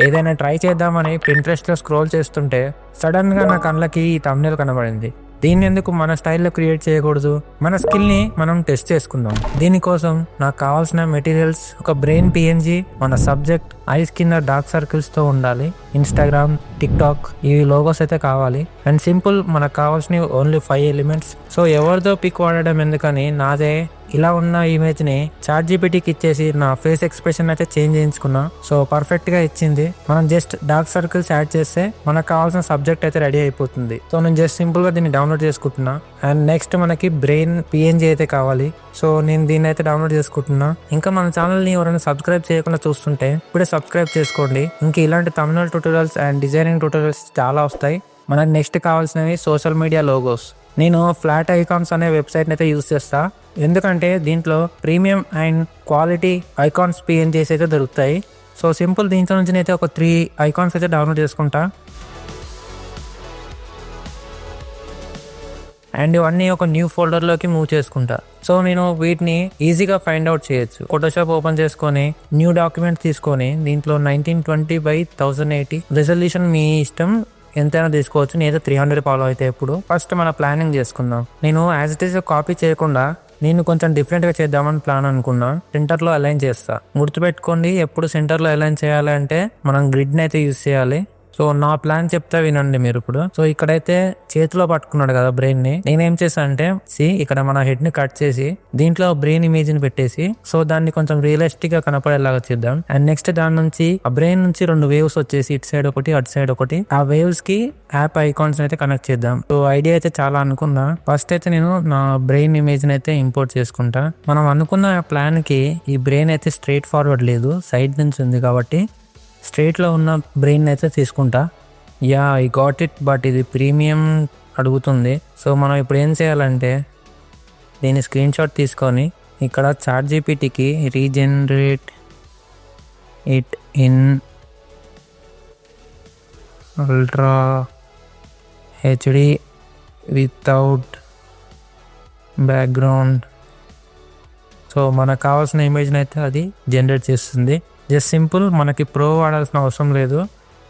ఏదైనా ట్రై చేద్దామని పింట్రెస్ట్లో స్క్రోల్ చేస్తుంటే సడన్గా నా కళ్ళకి ఈ థంబ్నెయిల్ కనబడింది. దీన్ని ఎందుకు మన స్టైల్లో క్రియేట్ చేయకూడదు? మన స్కిల్ని మనం టెస్ట్ చేసుకుందాం. దీనికోసం నాకు కావాల్సిన మెటీరియల్స్ ఒక బ్రెయిన్ పిఎన్జీ, మన సబ్జెక్ట్ ఐస్ కింద డార్క్ సర్కిల్స్తో ఉండాలి, ఇన్స్టాగ్రామ్, టిక్టాక్ ఈ లోగోస్ అయితే కావాలి. అండ్ సింపుల్, మనకు కావాల్సినవి ఓన్లీ 5 ఎలిమెంట్స్. సో ఎవరిదో పిక్ వాడడం ఎందుకని నాదే ఇలా ఉన్న ఇమేజ్ని ChatGPTకి ఇచ్చేసి నా ఫేస్ ఎక్స్ప్రెషన్ అయితే చేంజ్ చేయించుకున్నా. సో పర్ఫెక్ట్గా ఇచ్చింది. మనం జస్ట్ డార్క్ సర్కిల్స్ యాడ్ చేస్తే మనకు కావాల్సిన సబ్జెక్ట్ అయితే రెడీ అయిపోతుంది. సో నేను జస్ట్ సింపుల్గా దీన్ని డౌన్లోడ్ చేసుకుంటున్నా. అండ్ నెక్స్ట్ మనకి బ్రెయిన్ పిఎన్జీ అయితే కావాలి. సో నేను దీన్ని అయితే డౌన్లోడ్ చేసుకుంటున్నా. ఇంకా మన ఛానల్ని ఎవరైనా సబ్స్క్రైబ్ చేయకుండా చూస్తుంటే ఇప్పుడే సబ్స్క్రైబ్ చేసుకోండి. ఇంకా ఇలాంటి తమిళ ట్యూటోరియల్స్ అండ్ డిజైనింగ్ ట్యూటోరియల్స్ చాలా వస్తాయి. మనకు నెక్స్ట్ కావాల్సినవి సోషల్ మీడియా లోగోస్. నేను ఫ్లాట్ ఐకాన్స్ అనే వెబ్సైట్ని అయితే యూజ్ చేస్తా. ఎందుకంటే దీంట్లో premium and quality icons PNGs అయితే దొరుకుతాయి. సో సింపుల్, దీంట్లో నుంచి అయితే ఒక 3 ఐకాన్స్ అయితే డౌన్లోడ్ చేసుకుంటా. అండ్ ఇవన్నీ ఒక న్యూ ఫోల్డర్లోకి మూవ్ చేసుకుంటా. సో నేను వీటిని ఈజీగా ఫైండ్ అవుట్ చేయొచ్చు. ఫోటోషాప్ ఓపెన్ చేసుకొని న్యూ డాక్యుమెంట్ తీసుకొని దీంట్లో 1920x1080 రెజల్యూషన్ మీ ఇష్టం ఎంతైనా తీసుకోవచ్చు. నేనైతే 300 ఫాలో అయితే ఎప్పుడు. ఫస్ట్ మన ప్లానింగ్ చేసుకుందాం. నేను యాజ్ ఇట్ ఈస్ కాపీ చేయకుండా నేను కొంచెం డిఫరెంట్గా చేద్దామని ప్లాన్ అనుకున్నా. సెంటర్లో అలైన్ చేస్తా. గుర్తుపెట్టుకోండి, ఎప్పుడు సెంటర్లో అలైన్ చేయాలంటే మనం గ్రిడ్ని అయితే యూజ్ చేయాలి. సో నా ప్లాన్ చెప్తా వినండి మీరు ఇప్పుడు. సో ఇక్కడైతే చేతిలో పట్టుకున్నాడు కదా బ్రెయిన్ ని, నేనేం చేసా అంటే ఇక్కడ మన హెడ్ ని కట్ చేసి దీంట్లో బ్రెయిన్ ఇమేజ్ ని పెట్టేసి సో దాన్ని కొంచెం రియలిస్టిక్ గా కనపడేలాగా చేద్దాం. అండ్ నెక్స్ట్ దాని నుంచి ఆ బ్రెయిన్ నుంచి 2 వేవ్స్ వచ్చేసి ఇటు సైడ్ ఒకటి అటు సైడ్ ఒకటి, ఆ వేవ్స్ కి యాప్ ఐకాన్స్ అయితే కనెక్ట్ చేద్దాం. సో ఐడియా అయితే చాలా అనుకున్నా. ఫస్ట్ అయితే నేను నా బ్రెయిన్ ఇమేజ్ ని అయితే ఇంపోర్ట్ చేసుకుంటా. మనం అనుకున్న ప్లాన్ కి ఈ బ్రెయిన్ అయితే స్ట్రైట్ ఫార్వర్డ్ లేదు, సైడ్ నుంచి ఉంది కాబట్టి స్ట్రైట్లో ఉన్న బ్రెయిన్ అయితే తీసుకుంటా. Yeah, I got it. But ఇది ప్రీమియం అడుగుతుంది. సో మనం ఇప్పుడు ఏం చేయాలంటే దీన్ని స్క్రీన్ షాట్ తీసుకొని ఇక్కడ ChatGPTకి regenerate it in ultra HD without background. So మనకు కావాల్సిన ఇమేజ్ని అయితే అది జనరేట్ చేస్తుంది. జస్ట్ సింపుల్, మనకి ప్రో వాడాల్సిన అవసరం లేదు.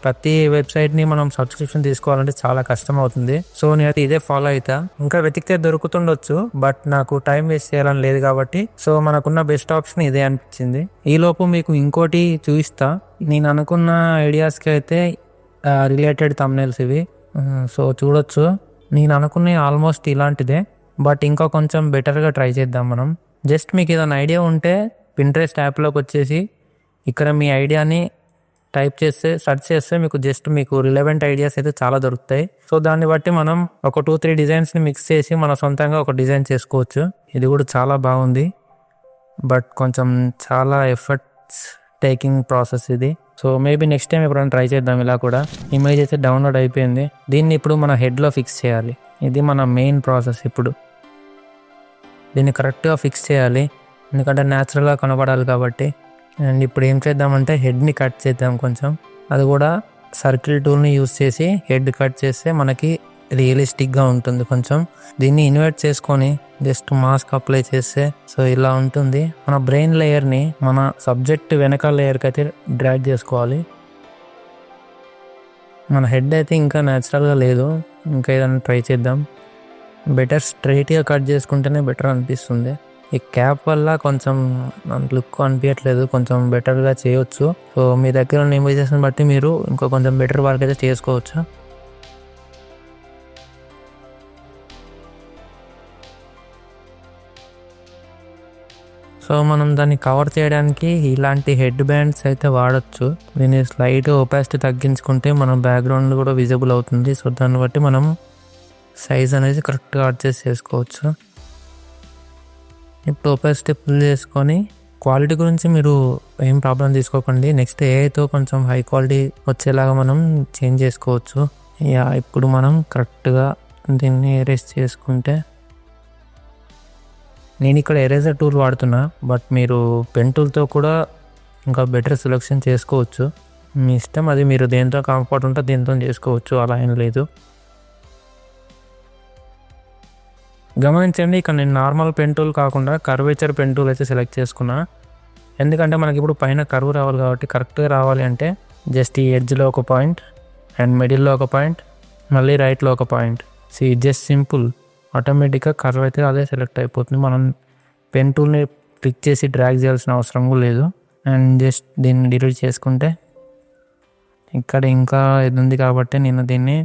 ప్రతి వెబ్సైట్ని మనం సబ్స్క్రిప్షన్ తీసుకోవాలంటే చాలా కష్టం అవుతుంది. సో నేనైతే ఇదే ఫాలో అవుతా. ఇంకా వెతికితే దొరుకుతుండొచ్చు, బట్ నాకు టైం వేస్ట్ చేయాలని లేదు కాబట్టి సో మనకున్న బెస్ట్ ఆప్షన్ ఇదే అనిపించింది. ఈలోపు మీకు ఇంకోటి చూపిస్తా. నేను అనుకున్న ఐడియాస్కి అయితే రిలేటెడ్ థంబ్నెయిల్స్ ఇవి. సో చూడొచ్చు, నేను అనుకునే ఆల్మోస్ట్ ఇలాంటిదే, బట్ ఇంకా కొంచెం బెటర్గా ట్రై చేద్దాం మనం. జస్ట్ మీకు ఏదైనా ఐడియా ఉంటే పింట్రెస్ట్ యాప్లోకి వచ్చేసి ఇక్కడ మీ ఐడియాని టైప్ చేస్తే సెర్చ్ చేస్తే మీకు రిలవెంట్ ఐడియాస్ అయితే చాలా దొరుకుతాయి. సో దాన్ని బట్టి మనం ఒక 2-3 డిజైన్స్ని మిక్స్ చేసి మన సొంతంగా ఒక డిజైన్ చేసుకోవచ్చు. ఇది కూడా చాలా బాగుంది, బట్ కొంచెం చాలా ఎఫర్ట్స్ టేకింగ్ ప్రాసెస్ ఇది. సో మేబీ నెక్స్ట్ టైం ఎప్పుడైనా ట్రై చేద్దాం. ఇలా కూడా ఇమేజ్ అయితే డౌన్లోడ్ అయిపోయింది. దీన్ని ఇప్పుడు మన హెడ్లో ఫిక్స్ చేయాలి. ఇది మన మెయిన్ ప్రాసెస్. ఇప్పుడు దీన్ని కరెక్ట్గా ఫిక్స్ చేయాలి, ఎందుకంటే న్యాచురల్గా కనబడాలి కాబట్టి. అండ్ ఇప్పుడు ఏం చేద్దామంటే హెడ్ని కట్ చేద్దాం కొంచెం. అది కూడా సర్కిల్ టూల్ని యూజ్ చేసి హెడ్ కట్ చేస్తే మనకి రియలిస్టిక్గా ఉంటుంది కొంచెం. దీన్ని ఇన్వర్ట్ చేసుకొని జస్ట్ మాస్క్ అప్లై చేస్తే సో ఇలా ఉంటుంది. మన బ్రెయిన్ లేయర్ని మన సబ్జెక్ట్ వెనకాల లేయర్కి అయితే డ్రాగ్ చేసుకోవాలి. మన హెడ్ అయితే ఇంకా న్యాచురల్గా లేదు, ఇంకా ఏదైనా ట్రై చేద్దాం. బెటర్ స్ట్రైట్గా కట్ చేసుకుంటేనే బెటర్ అనిపిస్తుంది. ఈ క్యాప్ వల్ల కొంచెం లుక్ అనిపించట్లేదు, కొంచెం బెటర్గా చేయొచ్చు. సో మీ దగ్గర ఉన్న ఇమేజెస్ని బట్టి మీరు ఇంకో కొంచెం బెటర్ వర్క్ అయితే చేసుకోవచ్చు. సో మనం దాన్ని కవర్ చేయడానికి ఇలాంటి హెడ్ బ్యాండ్స్ అయితే వాడచ్చు. దీన్ని స్లైట్ ఒపాసిటీ తగ్గించుకుంటే మన బ్యాక్గ్రౌండ్ కూడా విజిబుల్ అవుతుంది. సో దాన్ని బట్టి మనం సైజ్ అనేది కరెక్ట్గా అడ్జస్ట్ చేసుకోవచ్చు. ఇప్పుడు ఒపాసిటీ ఫుల్ చేసుకొని క్వాలిటీ గురించి మీరు ఏం ప్రాబ్లం తీసుకోకండి. నెక్స్ట్ ఏఐతో కొంచెం హై క్వాలిటీ వచ్చేలాగా మనం చేంజ్ చేసుకోవచ్చు. యా, ఇప్పుడు మనం కరెక్ట్గా దీన్ని ఎరేజ్ చేసుకుంటే, నేను ఇక్కడ ఎరేజర్ టూల్ వాడుతున్నా, బట్ మీరు పెన్ టూల్తో కూడా ఇంకా బెటర్ సెలెక్షన్ చేసుకోవచ్చు. మీ ఇష్టం, అది మీరు దేంతో కంఫర్ట్ ఉంటే దేంతో చేసుకోవచ్చు, అలా ఏం లేదు. గమనించండి, ఇక్కడ నేను నార్మల్ పెన్ టూల్ కాకుండా కర్వేచర్ పెన్ టూల్ అయితే సెలెక్ట్ చేసుకున్నా. ఎందుకంటే మనకి ఇప్పుడు పైన కర్వ్ రావాలి కాబట్టి, కరెక్ట్గా రావాలి అంటే జస్ట్ ఈ ఎడ్జ్లో ఒక పాయింట్ అండ్ మిడిల్లో ఒక పాయింట్, మళ్ళీ రైట్లో ఒక పాయింట్. జస్ట్ సింపుల్, ఆటోమేటిక్గా కర్వ్ అయితే అదే సెలెక్ట్ అయిపోతుంది. మనం పెన్ టూల్ని క్లిక్ చేసి డ్రాగ్ చేయాల్సిన అవసరం కూడా లేదు. అండ్ జస్ట్ దీన్ని డిలీట్ చేసుకుంటే ఇక్కడ ఇంకా ఇది ఉంది కాబట్టి నేను దీన్ని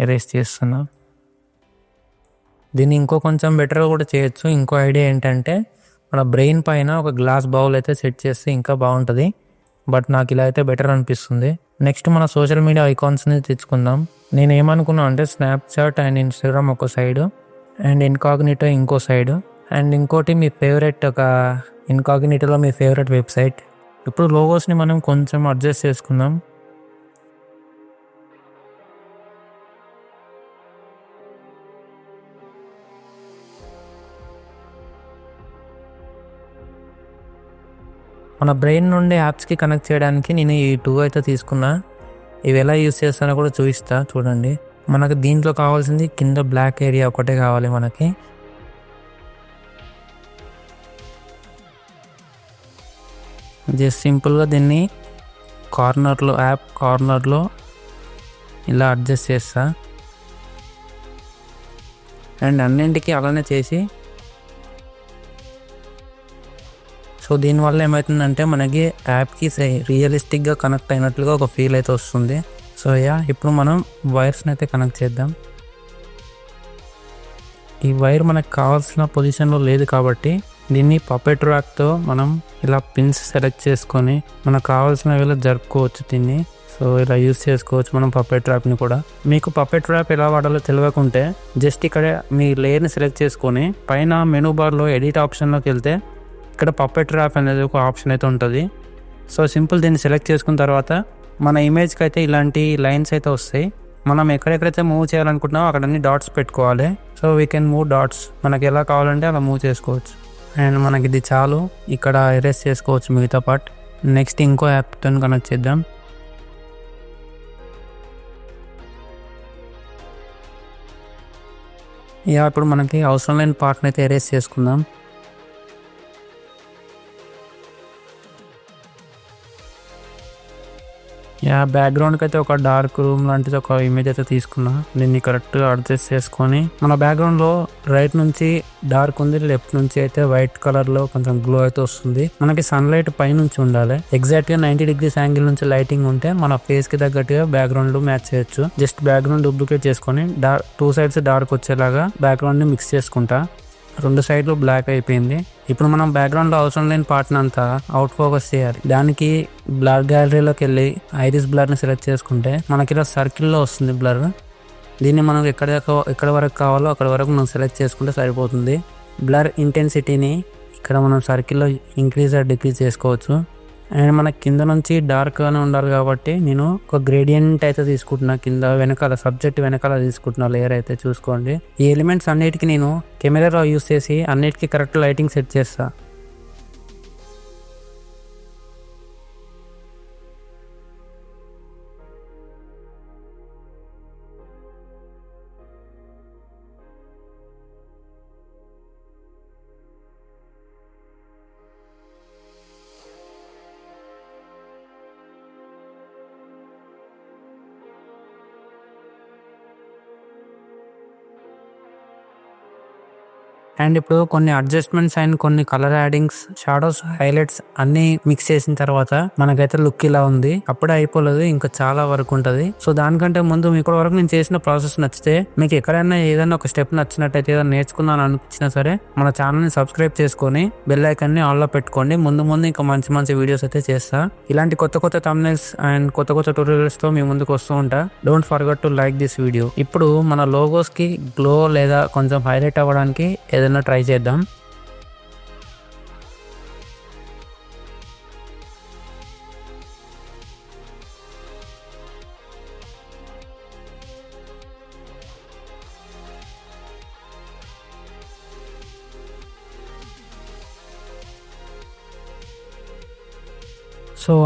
ఎరేస్ చేస్తున్నా. దీన్ని ఇంకో కొంచెం బెటర్గా కూడా చేయొచ్చు. ఇంకో ఐడియా ఏంటంటే మన బ్రెయిన్ పైన ఒక గ్లాస్ బౌల్ అయితే సెట్ చేస్తే ఇంకా బాగుంటుంది. బట్ నాకు ఇలా అయితే బెటర్ అనిపిస్తుంది. నెక్స్ట్ మన సోషల్ మీడియా ఐకాన్స్ని తెచ్చుకుందాం. నేను ఏమనుకున్నా అంటే స్నాప్చాట్ అండ్ ఇన్స్టాగ్రామ్ ఒక సైడు అండ్ ఇన్కాగ్నిటో ఇంకో సైడు అండ్ ఇంకోటి మీ ఫేవరెట్ ఒక ఇన్కాగ్నిటోలో మీ ఫేవరెట్ వెబ్సైట్. ఇప్పుడు లోగోస్ని మనం కొంచెం అడ్జస్ట్ చేసుకుందాం. మన బ్రెయిన్ నుండి యాప్స్కి కనెక్ట్ చేయడానికి నేను ఈ 2 అయితే తీసుకున్నా. ఇవి ఎలా యూస్ చేస్తానో కూడా చూపిస్తా చూడండి. మనకు దీంట్లో కావాల్సింది కింద బ్లాక్ ఏరియా ఒకటే కావాలి మనకి. జస్ట్ సింపుల్గా దీన్ని యాప్ కార్నర్లో ఇలా అడ్జస్ట్ చేస్తా అండ్ అన్నింటికి అలానే చేసి దీనివల్ల ఏమవుతుందంటే మనకి యాప్కి రియలిస్టిక్గా కనెక్ట్ అయినట్లుగా ఒక ఫీల్ అయితే వస్తుంది. ఇప్పుడు మనం వైర్స్ని అయితే కనెక్ట్ చేద్దాం. ఈ వైర్ మనకు కావాల్సిన పొజిషన్లో లేదు కాబట్టి దీన్ని పపెట్ ర్యాక్తో మనం ఇలా పిన్స్ సెలెక్ట్ చేసుకొని మనకు కావాల్సిన వేళ జరుపుకోవచ్చు. దీన్ని ఇలా యూస్ చేసుకోవచ్చు మనం పపెట్ ర్యాప్ని కూడా. మీకు పపెట్ ర్యాప్ ఎలా వాడాలో తెలియకుంటే జస్ట్ ఇక్కడ మీ లేయర్ని సెలెక్ట్ చేసుకొని పైన మెనూ బార్లో ఎడిట్ ఆప్షన్లోకి వెళ్తే ఇక్కడ పపెట్ ర్యాప్ అనేది ఒక ఆప్షన్ అయితే ఉంటుంది. సింపుల్ దీన్ని సెలెక్ట్ చేసుకున్న తర్వాత మన ఇమేజ్కి అయితే ఇలాంటి లైన్స్ అయితే వస్తాయి. మనం ఎక్కడెక్కడైతే మూవ్ చేయాలనుకుంటున్నామో అక్కడ అన్ని డాట్స్ పెట్టుకోవాలి. వీ కెన్ మూవ్ డాట్స్, మనకి ఎలా కావాలంటే అలా మూవ్ చేసుకోవచ్చు. అండ్ మనకి ఇది చాలు, ఇక్కడ ఎరేస్ చేసుకోవచ్చు మిగతా పార్ట్. నెక్స్ట్ ఇంకో యాప్తో కనెక్ట్ చేద్దాం. ఇప్పుడు మనకి అవసరం లేని పార్ట్ని అయితే ఎరేస్ చేసుకుందాం. బ్యాక్గ్రౌండ్కి అయితే ఒక డార్క్ రూమ్ లాంటిది ఒక ఇమేజ్ అయితే తీసుకున్నా. దీన్ని కరెక్ట్గా అడ్జస్ట్ చేసుకొని మన బ్యాక్గ్రౌండ్లో రైట్ నుంచి డార్క్ ఉంది, లెఫ్ట్ నుంచి అయితే వైట్ కలర్లో కొంచెం గ్లో అయితే వస్తుంది. మనకి సన్లైట్ పై నుంచి ఉండాలి. ఎగ్జాక్ట్గా 90 degrees యాంగిల్ నుంచి లైటింగ్ ఉంటే మన ఫేస్కి తగ్గట్టుగా బ్యాక్గ్రౌండ్ మ్యాచ్ చేయొచ్చు. జస్ట్ బ్యాక్గ్రౌండ్ డూప్లికేట్ చేసుకొని 2 sides డార్క్ వచ్చేలాగా బ్యాక్గ్రౌండ్ని మిక్స్ చేసుకుంటా. 2 sides బ్లాక్ అయిపోయింది. ఇప్పుడు మనం బ్యాక్గ్రౌండ్లో అవసరం లేని పార్ట్ని అంతా అవుట్ ఫోకస్ చేయాలి. దానికి బ్లర్ గ్యాలరీలోకి వెళ్ళి ఐరిస్ బ్లర్ని సెలెక్ట్ చేసుకుంటే మనకి ఇలా సర్కిల్లో వస్తుంది బ్లర్. దీన్ని మనం ఎక్కడ వరకు కావాలో అక్కడ వరకు మనం సెలెక్ట్ చేసుకుంటే సరిపోతుంది. బ్లర్ ఇంటెన్సిటీని ఇక్కడ మనం సర్కిల్లో ఇంక్రీజ్ ఆర్ డిక్రీజ్ చేసుకోవచ్చు. అండ్ మనకి కింద నుంచి డార్క్గానే ఉండాలి కాబట్టి నేను ఒక గ్రేడియంట్ అయితే తీసుకుంటున్నా. కింద వెనకాల సబ్జెక్ట్ వెనకాల తీసుకుంటున్నా లేయర్ అయితే చూసుకోండి. ఈ ఎలిమెంట్స్ అన్నిటికీ నేను కెమెరాలో యూస్ చేసి అన్నిటికీ కరెక్ట్ లైటింగ్ సెట్ చేస్తా. అండ్ ఇప్పుడు కొన్ని అడ్జస్ట్మెంట్స్ అండ్ కొన్ని కలర్ యాడింగ్స్, షాడోస్, హైలైట్స్ అన్ని మిక్స్ చేసిన తర్వాత మనకైతే లుక్ ఇలా ఉంది. అప్పుడే అయిపోలేదు, ఇంకా చాలా వరకు ఉంటుంది. దానికంటే ముందు ఇప్పటి వరకు నేను చేసిన ప్రాసెస్ నచ్చితే, మీకు ఎక్కడైనా ఏదైనా ఒక స్టెప్ నచ్చినట్టయితే ఏదైనా నేర్చుకున్నాను అనిపించినా సరే మన ఛానల్ని సబ్స్క్రైబ్ చేసుకొని బెల్ ఐకాన్ని ఆన్లో పెట్టుకోండి. ముందు ఇంకా మంచి వీడియోస్ అయితే చేస్తా. ఇలాంటి కొత్త థంబ్నెయిల్స్ అండ్ కొత్త ట్యూటోరియల్స్ తో మీ ముందుకు వస్తూ ఉంటా. Don't forget to like this video. ఇప్పుడు మన లోగోస్ కి గ్లో లేదా కొంచెం హైలైట్ అవ్వడానికి ఏదైనా ట్రై చేద్దాం.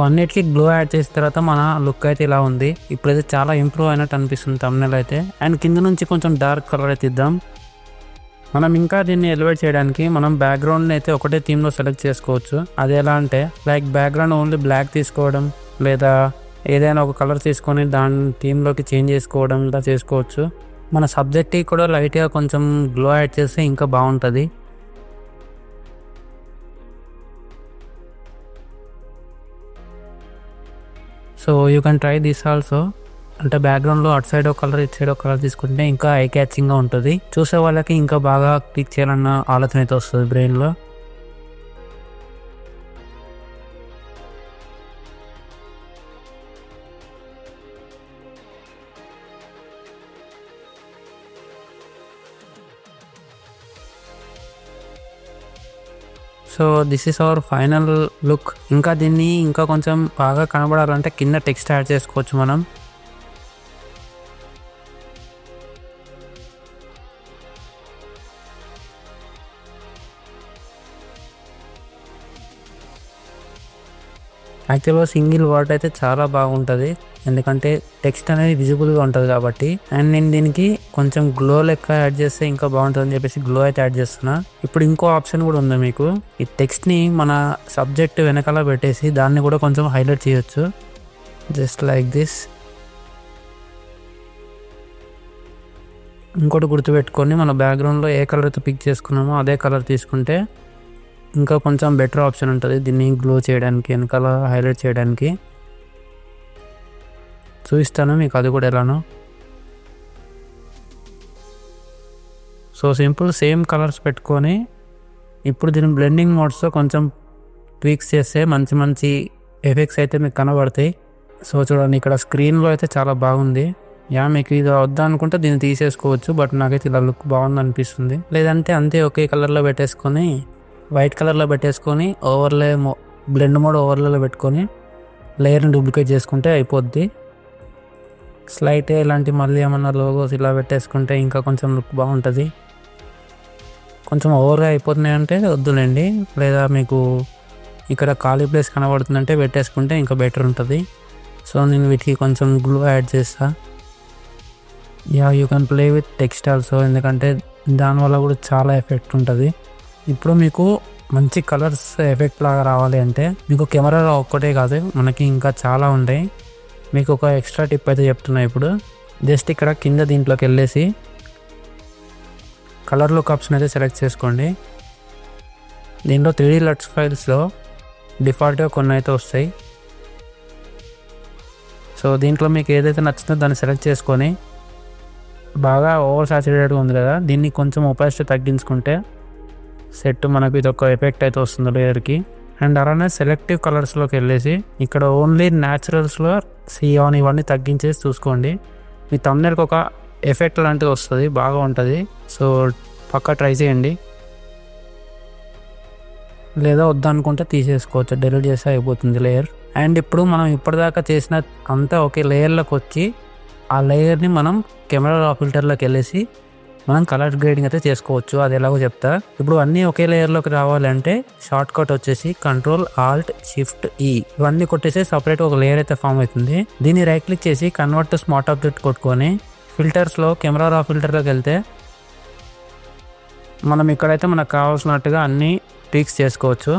అన్నిటికీ గ్లో యాడ్ చేసిన తర్వాత మన లుక్ అయితే ఇలా ఉంది. ఇప్పుడైతే చాలా ఇంప్రూవ్ అయినట్టు అనిపిస్తుంది thumbnail అయితే. అండ్ కింద నుంచి కొంచెం డార్క్ కలర్ అయితే ఇద్దాం. మనం ఇంకా దీన్ని ఎలివేట్ చేయడానికి మనం బ్యాక్గ్రౌండ్ని అయితే ఒకటే థీమ్లో సెలెక్ట్ చేసుకోవచ్చు. అది ఎలా అంటే లైక్ బ్యాక్గ్రౌండ్ ఓన్లీ బ్లాక్ తీసుకోవడం, లేదా ఏదైనా ఒక కలర్ తీసుకొని దాని థీమ్లోకి చేంజ్ చేసుకోవడం ఇలా చేసుకోవచ్చు. మన సబ్జెక్ట్కి కూడా లైట్గా కొంచెం గ్లో యాడ్ చేస్తే ఇంకా బాగుంటుంది. So you can try this also. అంటే బ్యాక్గ్రౌండ్లో అటు సైడ్ ఒక కలర్ ఇటు సైడ్ ఒక కలర్ తీసుకుంటే ఇంకా ఐ క్యాచింగ్గా ఉంటుంది. చూసే వాళ్ళకి ఇంకా బాగా క్లిక్ చేయాలన్న ఆలోచన అయితే వస్తుంది బ్రెయిన్లో. So this is our final look. ఇంకా దీన్ని ఇంకా కొంచెం బాగా కనబడాలంటే కింద టెక్స్ట్ యాడ్ చేసుకోవచ్చు మనం. యాక్చువల్గా సింగిల్ వర్డ్ అయితే చాలా బాగుంటుంది, ఎందుకంటే టెక్స్ట్ అనేది విజిబుల్గా ఉంటుంది కాబట్టి. అండ్ నేను దీనికి కొంచెం గ్లో లెక్క యాడ్ చేస్తే ఇంకా బాగుంటుంది అని చెప్పేసి గ్లో అయితే యాడ్ చేస్తున్నా. ఇప్పుడు ఇంకో ఆప్షన్ కూడా ఉంది మీకు. ఈ టెక్స్ట్ని మన సబ్జెక్ట్ వెనకాల పెట్టేసి దాన్ని కూడా కొంచెం హైలైట్ చేయొచ్చు, జస్ట్ లైక్ దిస్. ఇంకోటి గుర్తుపెట్టుకొని మన బ్యాక్గ్రౌండ్లో ఏ కలర్ అయితే పిక్ చేసుకున్నామో అదే కలర్ తీసుకుంటే ఇంకా కొంచెం బెటర్ ఆప్షన్ ఉంటుంది దీన్ని గ్లో చేయడానికి, వెనకాల హైలైట్ చేయడానికి. చూపిస్తాను మీకు అది కూడా ఎలానో. సో సింపుల్ సేమ్ కలర్స్ పెట్టుకొని ఇప్పుడు దీని బ్లెండింగ్ మోడ్స్తో కొంచెం ట్వీక్స్ చేస్తే మంచి మంచి ఎఫెక్ట్స్ అయితే మీకు కనబడతాయి. సో చూడండి ఇక్కడ స్క్రీన్లో అయితే చాలా బాగుంది. మీకు ఇది వద్దా అనుకుంటే దీన్ని తీసేసుకోవచ్చు, బట్ నాకైతే ఇలా లుక్ బాగుంది అనిపిస్తుంది. లేదంటే అంతే ఒకే కలర్లో పెట్టేసుకొని వైట్ కలర్లో పెట్టేసుకొని ఓవర్లే బ్లెండ్ మోడ్ ఓవర్లేలో పెట్టుకొని లేయర్ని డూప్లికేట్ చేసుకుంటే అయిపోద్ది. స్లైట్ ఇలాంటి మళ్ళీ ఏమన్నా లోగోస్ ఇలా పెట్టేసుకుంటే ఇంకా కొంచెం లుక్ బాగుంటుంది. కొంచెం ఓవర్గా అయిపోతున్నాయంటే వద్దులేండి, లేదా మీకు ఇక్కడ ఖాళీ ప్లేస్ కనబడుతుందంటే పెట్టేసుకుంటే ఇంకా బెటర్ ఉంటుంది. సో నేను వీటికి కొంచెం గ్లూ యాడ్ చేస్తా. You can play with text also, ఎందుకంటే దానివల్ల కూడా చాలా ఎఫెక్ట్ ఉంటుంది. ఇప్పుడు మీకు మంచి కలర్స్ ఎఫెక్ట్ లాగా రావాలి అంటే మీకు కెమెరాలో ఒక్కటే కాదు, మనకి ఇంకా చాలా ఉంటాయి. మీకు ఒక ఎక్స్ట్రా టిప్ అయితే చెప్తున్నా. ఇప్పుడు జస్ట్ ఇక్కడ కింద దీంట్లోకి వెళ్ళేసి కలర్ లుక్ ఆప్షన్ అయితే సెలెక్ట్ చేసుకోండి. దీంట్లో 3D లట్స్ ఫైల్స్లో డిఫాల్ట్గా కొన్ని అయితే వస్తాయి. సో దీంట్లో మీకు ఏదైతే నచ్చిందో దాన్ని సెలెక్ట్ చేసుకొని బాగా ఓవర్ సాచురేటెడ్గా ఉంది కదా, దీన్ని కొంచెం ఒపాసిటీ తగ్గించుకుంటే సెట్ మనకు ఇది ఒక ఎఫెక్ట్ అయితే వస్తుంది లేయర్కి. అండ్ అలానే సెలెక్టివ్ కలర్స్లోకి వెళ్ళేసి ఇక్కడ ఓన్లీ న్యాచురల్స్లో సియాన్ ఇవన్నీ తగ్గించేసి చూసుకోండి. మీ థంబ్నెయిల్కి ఒక ఎఫెక్ట్ లాంటిది వస్తుంది, బాగా ఉంటుంది. సో పక్కా ట్రై చేయండి, లేదా వద్దనుకుంటే తీసేసుకోవచ్చు, డిలీట్ చేస్తే అయిపోతుంది లేయర్. అండ్ ఇప్పుడు మనం ఇప్పటిదాకా చేసిన అంతా ఒకే లేయర్లోకి వచ్చి ఆ లేయర్ని మనం కెమెరా ఫిల్టర్లోకి వెళ్ళేసి మనం కలర్ గ్రేడింగ్ అయితే చేసుకోవచ్చు. అది ఎలాగో చెప్తా. ఇప్పుడు అన్నీ ఒకే లేయర్లోకి రావాలంటే షార్ట్ కట్ వచ్చేసి Ctrl+Alt+Shift+E ఇవన్నీ కొట్టేసి సపరేట్ ఒక లేయర్ అయితే ఫామ్ అవుతుంది. దీన్ని రైట్ క్లిక్ చేసి కన్వర్ట్ టు స్మార్ట్ ఆబ్జెక్ట్ కొట్టుకొని ఫిల్టర్స్లో కెమెరా రా ఫిల్టర్లోకి వెళ్తే మనం ఇక్కడైతే మనకు కావాల్సినట్టుగా అన్నీ ట్వీక్స్ చేసుకోవచ్చు.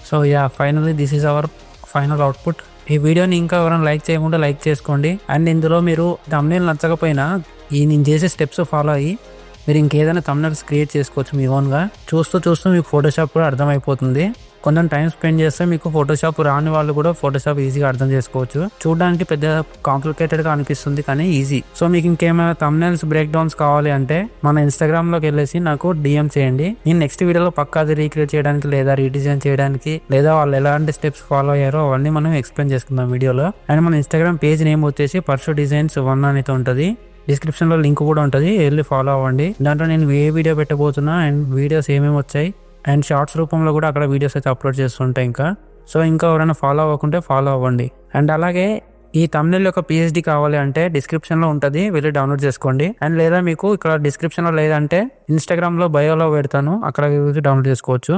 So finally this is our final output. ఈ వీడియోని ఇంకా ఎవరైనా లైక్ చేయకుండా లైక్ చేసుకోండి. అండ్ ఇందులో మీరు థంబ్నెయిల్ నచ్చకపోయినా నేను చేసే స్టెప్స్ ఫాలో అయ్యి మీరు ఇంకేదైనా థంబ్నెయిల్స్ క్రియేట్ చేసుకోవచ్చు మీ ఓన్గా. చూస్తూ మీకు ఫోటోషాప్ కూడా అర్థమైపోతుంది. కొంచెం టైం స్పెండ్ చేస్తే మీకు ఫోటోషాప్ రాని వాళ్ళు కూడా ఫోటోషాప్ ఈజీగా అర్థం చేసుకోవచ్చు. చూడడానికి పెద్ద కాంప్లికేటెడ్గా అనిపిస్తుంది కానీ ఈజీ. సో మీకు ఇంకేమైనా థంబ్నెయిల్స్ బ్రేక్ డౌన్స్ కావాలి అంటే మన ఇన్స్టాగ్రామ్లోకి వెళ్ళేసి నాకు DM చేయండి. నేను నెక్స్ట్ వీడియోలో పక్కా అది రీక్రియేట్ చేయడానికి లేదా రీడిజైన్ చేయడానికి లేదా వాళ్ళు ఎలాంటి స్టెప్స్ ఫాలో అయ్యారో అవన్నీ మనం ఎక్స్ప్లెయిన్ చేసుకుందాం వీడియోలో. అండ్ మన ఇన్స్టాగ్రామ్ పేజ్ నేమ్ వచ్చేసి పర్సు డిజైన్స్ 1 అనేది ఉంటుంది. డిస్క్రిప్షన్లో లింక్ కూడా ఉంటుంది, వెళ్ళి ఫాలో అవ్వండి. దాంట్లో నేను ఏ వీడియో పెట్టబోతున్నా అండ్ వీడియోస్ ఏమేమి వచ్చాయి అండ్ షార్ట్స్ రూపంలో కూడా అక్కడ వీడియోస్ అయితే అప్లోడ్ చేస్తుంటాయి ఇంకా ఎవరైనా ఫాలో అవ్వకుంటే ఫాలో అవ్వండి. అండ్ అలాగే ఈ థంబ్నెయిల్ యొక్క PhD కావాలి అంటే డిస్క్రిప్షన్లో ఉంటుంది, వెళ్ళి డౌన్లోడ్ చేసుకోండి. అండ్ లేదా మీకు ఇక్కడ డిస్క్రిప్షన్లో లేదంటే ఇన్స్టాగ్రామ్లో బయోలో పెడతాను, అక్కడ డౌన్లోడ్ చేసుకోవచ్చు.